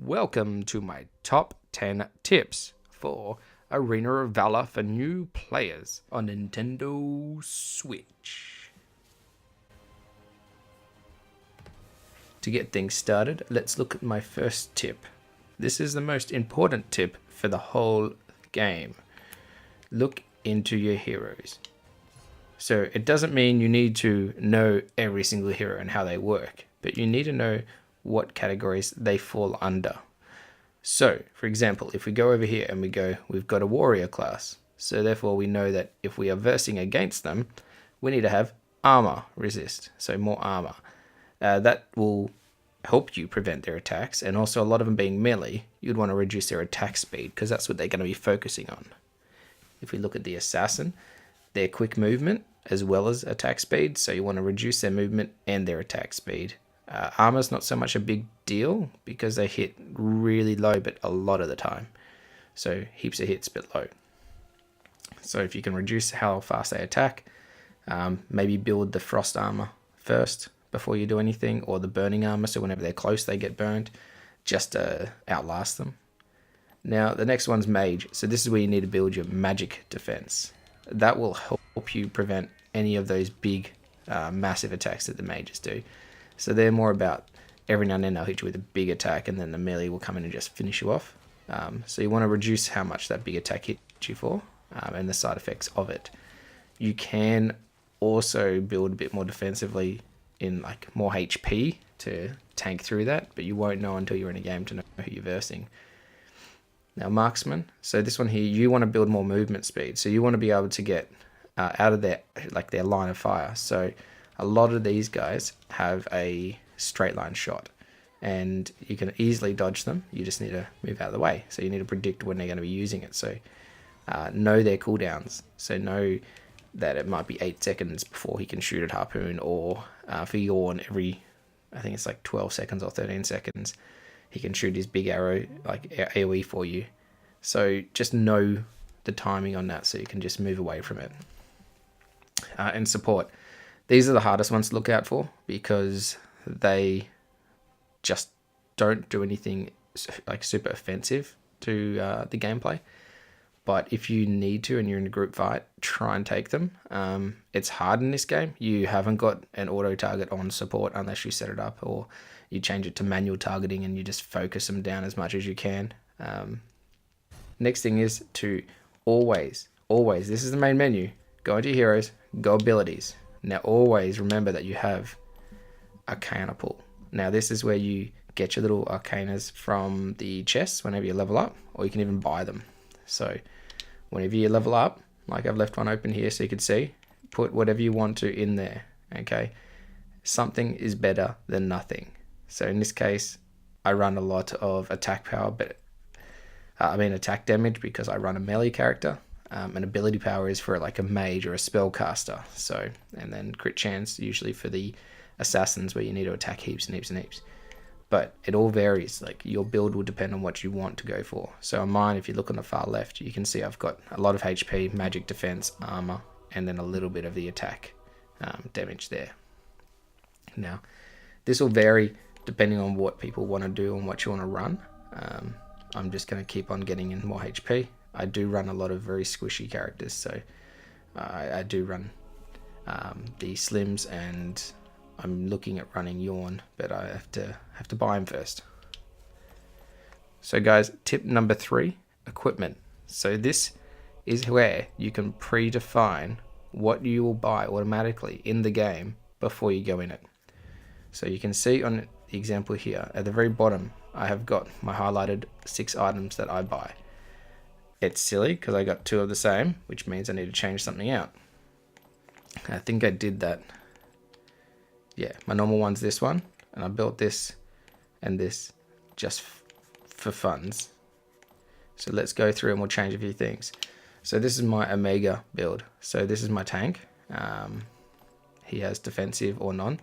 Welcome to my top 10 tips for Arena of Valor for new players on Nintendo Switch. To get things started, let's look at my first tip. This is the most important tip for the whole game. Look into your heroes. So it doesn't mean you need to know every single hero and how they work, but you need to know what categories they fall under. So, for example, if we go over here and we've got a warrior class. So therefore we know that if we are versing against them, we need to have armor resist, so more armor. That will help you prevent their attacks, and also a lot of them being melee, you'd want to reduce their attack speed because that's what they're going to be focusing on. If we look at the assassin, their quick movement as well as attack speed, so you want to reduce their movement and their attack speed. Armor's not so much a big deal because they hit really low but a lot of the time, so heaps of hits but low. So if you can reduce how fast they attack, maybe build the frost armor first before you do anything, or the burning armor, so whenever they're close they get burned, just to outlast them. Now the next one's mage, so this is where you need to build your magic defense. That will help you prevent any of those big massive attacks that the mages do. So they're more about every now and then they'll hit you with a big attack, and then the melee will come in and just finish you off. So you want to reduce how much that big attack hits you for, and the side effects of it. You can also build a bit more defensively in like more HP to tank through that, but you won't know until you're in a game to know who you're versing. Now marksman, so this one here, you want to build more movement speed. So you want to be able to get out of their line of fire. So a lot of these guys have a straight line shot, and you can easily dodge them. You just need to move out of the way. So you need to predict when they're going to be using it. So know their cooldowns. So know that it might be 8 seconds before he can shoot at harpoon, or for yawn every, I think it's like 12 seconds or 13 seconds, he can shoot his big arrow, like AoE for you. So just know the timing on that so you can just move away from it. And support. These are the hardest ones to look out for because they just don't do anything like super offensive to the gameplay. But if you need to and you're in a group fight, try and take them. It's hard in this game. You haven't got an auto target on support unless you set it up, or you change it to manual targeting and you just focus them down as much as you can. Next thing is to always, this is the main menu, go into heroes, go abilities. Now always remember that you have Arcana pool. Now this is where you get your little Arcanas from the chests whenever you level up, or you can even buy them. So whenever you level up, like I've left one open here so you can see, put whatever you want to in there, okay? Something is better than nothing. So in this case, I run a lot of attack power, but attack damage because I run a melee character. And ability power is for like a mage or a spellcaster. So, and then crit chance usually for the assassins where you need to attack heaps and heaps and heaps. But it all varies. Like your build will depend on what you want to go for. So on mine, if you look on the far left, you can see I've got a lot of HP, magic defense, armor, and then a little bit of the attack damage there. Now, this will vary depending on what people want to do and what you want to run. I'm just going to keep on getting in more HP. I do run a lot of very squishy characters, so I do run the Slims, and I'm looking at running Yawn, but I have to buy him first. So guys, tip number 3, equipment. So this is where you can predefine what you will buy automatically in the game before you go in it. So you can see on the example here, at the very bottom, I have got my highlighted 6 items that I buy. It's silly because I got 2 of the same, which means I need to change something out. I think I did that. Yeah, my normal one's this one, and I built this and this just for funds. So let's go through and we'll change a few things. So this is my Omega build. So this is my tank. He has defensive or none.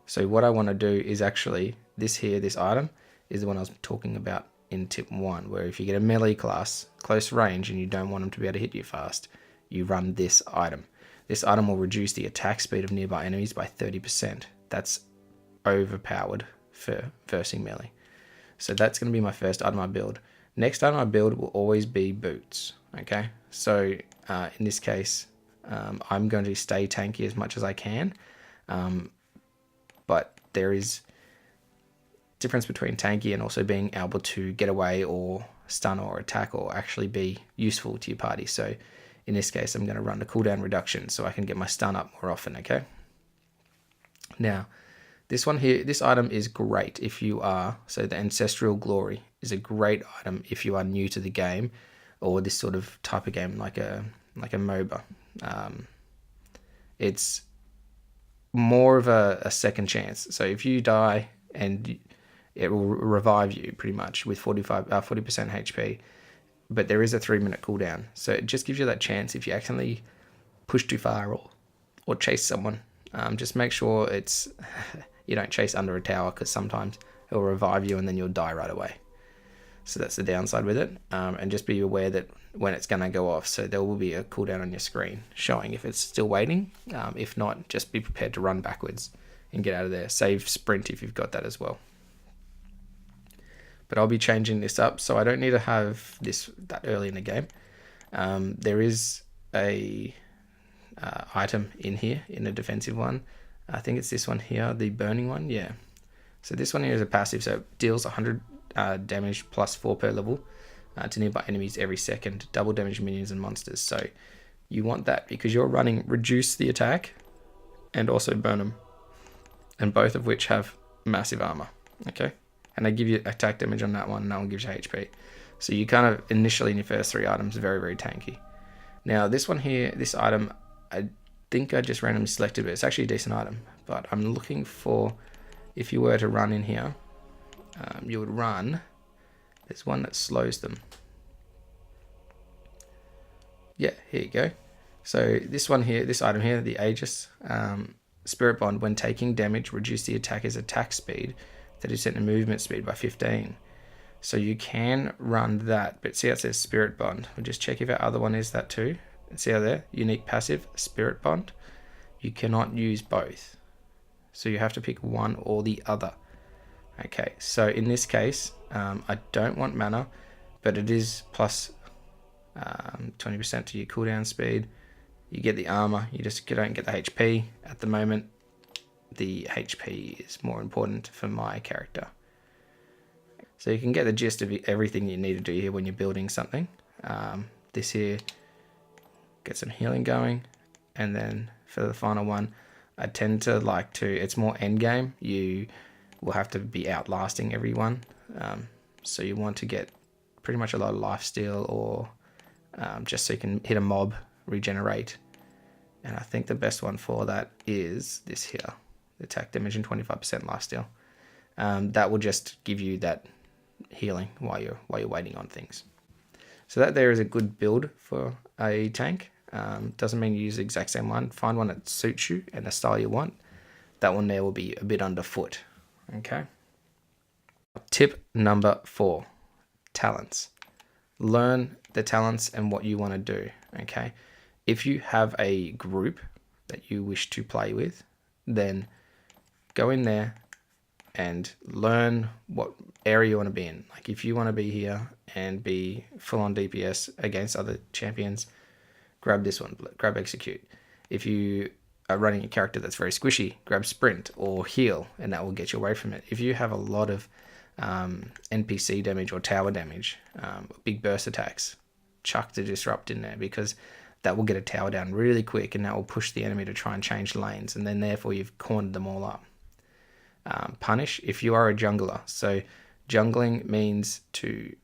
So what I want to do is actually, this item is the one I was talking about in tip 1, where if you get a melee class, close range, and you don't want them to be able to hit you fast, you run this item. This item will reduce the attack speed of nearby enemies by 30%. That's overpowered for versing melee. So that's going to be my first item I build. Next item I build will always be boots. Okay, so in this case, I'm going to stay tanky as much as I can, but there is difference between tanky and also being able to get away or stun or attack or actually be useful to your party. So in this case, I'm going to run the cooldown reduction so I can get my stun up more often. Okay, now this one here, this item is great if you are, so the Ancestral Glory is a great item if you are new to the game or this sort of type of game like a MOBA. It's more of a second chance. So if you die, and it will revive you pretty much with 40% HP, but there is a 3-minute cooldown. So it just gives you that chance if you accidentally push too far or chase someone. Just make sure it's you don't chase under a tower, because sometimes it will revive you and then you'll die right away. So that's the downside with it. And just be aware that when it's going to go off, so there will be a cooldown on your screen showing if it's still waiting. If not, just be prepared to run backwards and get out of there. Save sprint if you've got that as well. But I'll be changing this up, so I don't need to have this that early in the game. There is a item in here, in a defensive one. I think it's this one here, the burning one. Yeah. So this one here is a passive, so it deals 100 damage plus 4 per level to nearby enemies every second, double damage minions and monsters. So you want that because you're running reduce the attack and also burn them, and both of which have massive armor. Okay, and they give you attack damage on that one, and that one gives you HP. So you kind of initially in your first 3 items very, very tanky. Now this one here, this item, I think I just randomly selected, but it's actually a decent item. But I'm looking for, if you were to run in here, you would run, there's one that slows them. Yeah, here you go. So this one here, this item here, the Aegis, Spirit Bond, when taking damage, reduce the attacker's attack speed, 30% and movement speed by 15. So you can run that, but see how it says Spirit Bond. We'll just check if our other one is that too. See how there, unique passive, Spirit Bond. You cannot use both. So you have to pick one or the other. Okay, so in this case, I don't want mana, but it is plus 20% to your cooldown speed. You get the armor, you just don't get the HP. At the moment, the HP is more important for my character. So you can get the gist of everything you need to do here when you're building something. This here, get some healing going, and then for the final one, I tend to like to, it's more end game. You will have to be outlasting everyone. So you want to get pretty much a lot of lifesteal, or just so you can hit a mob, regenerate. And I think the best one for that is this here, the attack damage and 25% lifesteal. That will just give you that healing while you're waiting on things. So that there is a good build for a tank. Doesn't mean you use the exact same one. Find one that suits you and the style you want. That one there will be a bit underfoot. Okay. Tip number 4, talents. Learn the talents and what you want to do. Okay. If you have a group that you wish to play with, then go in there and learn what area you want to be in. Like if you want to be here and be full on DPS against other champions, grab this one, grab execute. If you are running a character that's very squishy, grab sprint or heal, and that will get you away from it. If you have a lot of NPC damage or tower damage, big burst attacks, chuck the disrupt in there, because that will get a tower down really quick, and that will push the enemy to try and change lanes, and then therefore you've cornered them all up. Punish if you are a jungler. So jungling means to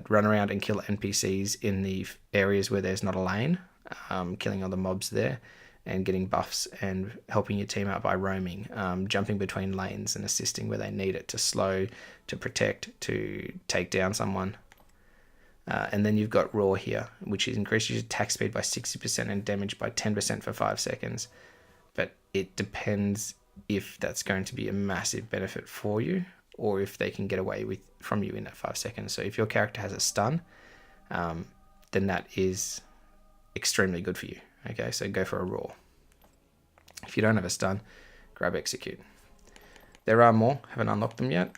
run around and kill NPCs in the areas where there's not a lane, killing all the mobs there and getting buffs and helping your team out by roaming, jumping between lanes and assisting where they need it, to slow, to protect, to take down someone. And then you've got raw here, which increases your attack speed by 60% and damage by 10% for 5 seconds. But it depends if that's going to be a massive benefit for you, or if they can get away from you in that 5 seconds. So if your character has a stun, then that is extremely good for you. Okay, so go for a raw. If you don't have a stun, grab execute. There are more, haven't unlocked them yet.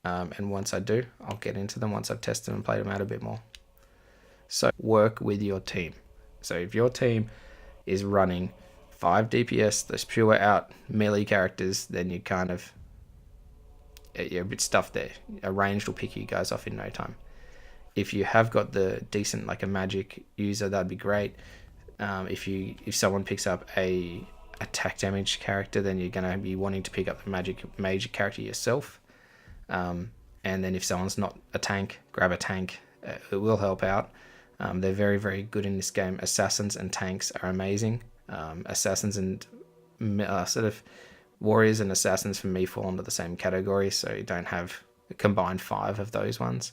And once I do, I'll get into them once I've tested them and played them out a bit more. So work with your team. So if your team is running 5 DPS, those pure out melee characters, then you kind of, you're a bit stuffed there. A ranged will pick you guys off in no time. If you have got the decent, like a magic user, that'd be great. If someone picks up a attack damage character, then you're gonna be wanting to pick up the major character yourself. And then if someone's not a tank, grab a tank. It will help out. They're very, very good in this game. Assassins and tanks are amazing. Assassins and sort of warriors and assassins for me fall into the same category, so you don't have a combined 5 of those ones.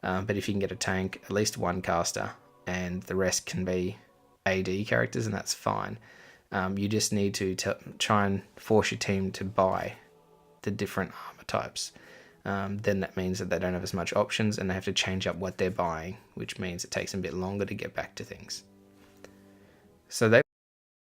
But if you can get a tank, at least one caster, and the rest can be AD characters, and that's fine. You just need to try and force your team to buy the different armor types. Then that means that they don't have as much options and they have to change up what they're buying, which means it takes them a bit longer to get back to things. So they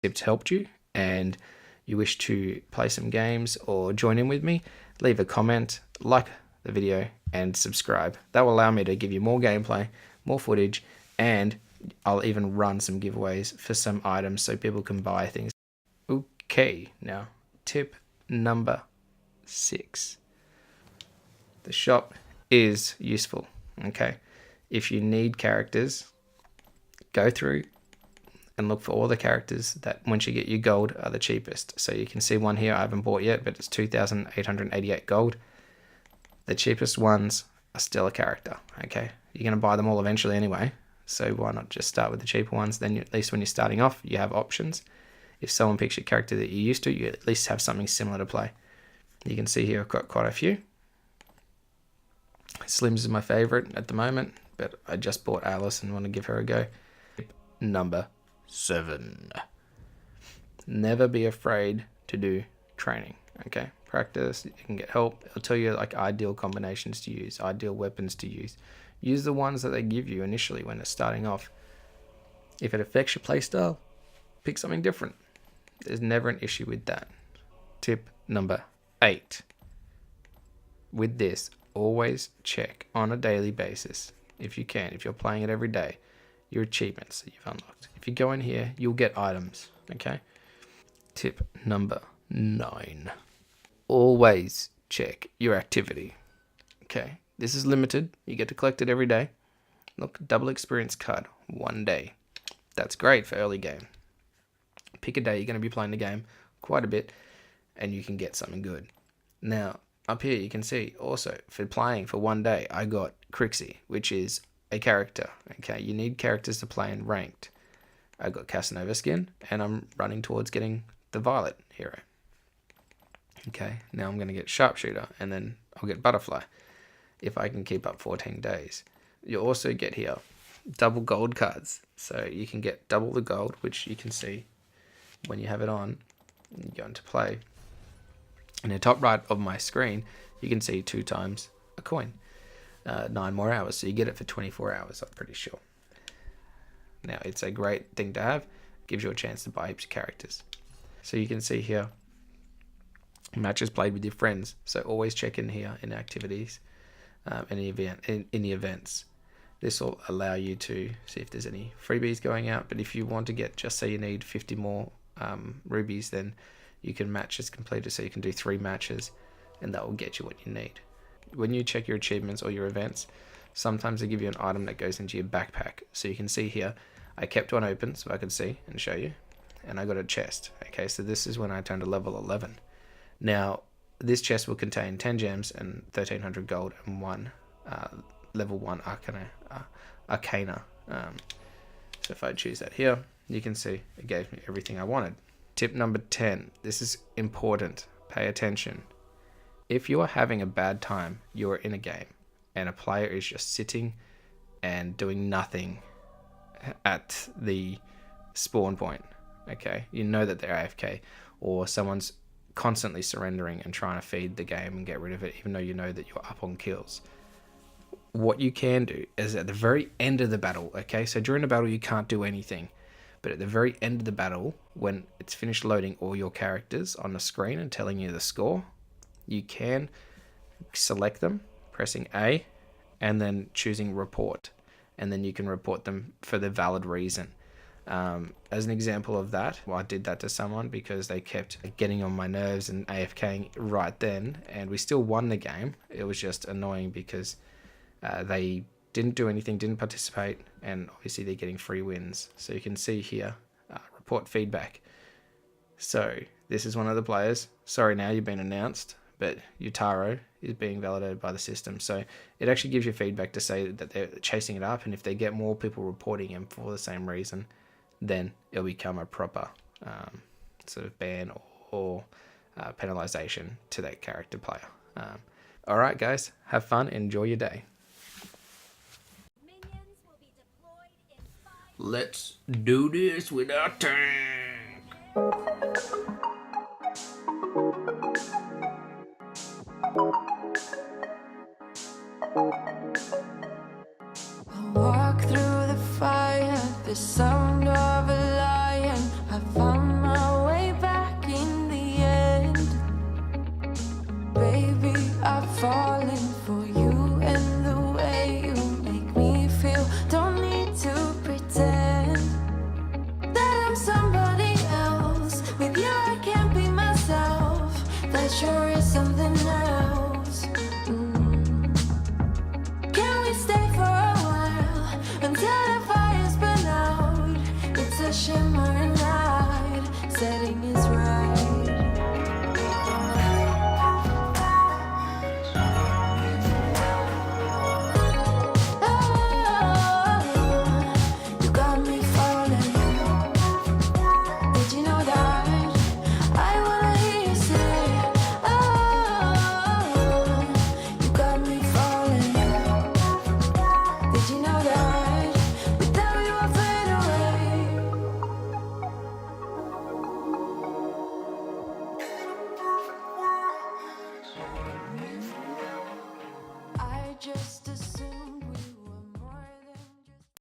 tips helped you and you wish to play some games or join in with me, leave a comment, like the video and subscribe. That will allow me to give you more gameplay, more footage, and I'll even run some giveaways for some items so people can buy things. Okay, now tip number 6. The shop is useful, okay? If you need characters, go through and look for all the characters that once you get your gold are the cheapest. So you can see one here I haven't bought yet, but it's 2,888 gold. The cheapest ones are still a character, okay? You're going to buy them all eventually anyway, so why not just start with the cheaper ones? Then at least when you're starting off, you have options. If someone picks your character that you're used to, you at least have something similar to play. You can see here I've got quite a few. Slims is my favorite at the moment, but I just bought Alice and want to give her a go. Number 7. Never be afraid to do training, okay? Practice, you can get help. It'll tell you like ideal combinations to use, ideal weapons to use. Use the ones that they give you initially when it's starting off. If it affects your playstyle, pick something different. There's never an issue with that. Tip number 8. With this, always check on a daily basis, if you can, if you're playing it every day, your achievements that you've unlocked. If you go in here, you'll get items, okay? Tip number 9. Always check your activity, okay? This is limited. You get to collect it every day. Look, double experience card, 1 day. That's great for early game. Pick a day you're going to be playing the game quite a bit, and you can get something good. Now, up here you can see also for playing for 1 day I got Crixie, which is a character. Okay, you need characters to play in ranked. I got Casanova skin and I'm running towards getting the Violet hero. Okay, now I'm going to get Sharpshooter and then I'll get Butterfly if I can keep up 14 days. You'll also get here double gold cards, so you can get double the gold, which you can see when you have it on. You go into play. In the top right of my screen, you can see 2 times a coin. 9 more hours, so you get it for 24 hours, I'm pretty sure. Now, it's a great thing to have. Gives you a chance to buy heaps of characters. So you can see here, matches played with your friends. So always check in here in activities, in the events. This will allow you to see if there's any freebies going out. But if you want to get, just say you need 50 more rubies, then you can match as completed, so you can do 3 matches and that will get you what you need. When you check your achievements or your events, sometimes they give you an item that goes into your backpack. So you can see here, I kept one open so I could see and show you, and I got a chest. Okay, so this is when I turned to level 11. Now, this chest will contain 10 gems and 1,300 gold and 1 level 1 arcana. So if I choose that here, you can see it gave me everything I wanted. Tip number 10. This is important. Pay attention. If you are having a bad time, you are in a game, and a player is just sitting and doing nothing at the spawn point, okay? You know that they're AFK, or someone's constantly surrendering and trying to feed the game and get rid of it, even though you know that you're up on kills. What you can do is at the very end of the battle, okay? So during the battle, you can't do anything. But at the very end of the battle, when it's finished loading all your characters on the screen and telling you the score, you can select them pressing A, and then choosing report, and then you can report them for the valid reason. As an example of that, well, I did that to someone because they kept getting on my nerves and AFKing right then, and we still won the game. It was just annoying because they didn't do anything, didn't participate, and obviously they're getting free wins. So you can see here, report feedback. So this is one of the players. Sorry, now you've been announced, but Utaro is being validated by the system. So it actually gives you feedback to say that they're chasing it up, and if they get more people reporting him for the same reason, then it'll become a proper sort of ban or penalization to that character player. All right, guys, have fun, enjoy your day. Let's do this with our tank. I walk through the fire, the sound of a lion. I found my way back in the end. Baby, I've fallen for you and the way you make me feel. Don't need to pretend that I'm somebody else. With you I can't be myself. That sure is something else. Can we stay for a while until the fire's burn out? It's a shimmering light, setting is right. You got me falling. Did you know that? I wanna hear you say, you got me falling. Did you know that? Without you I fade away. I just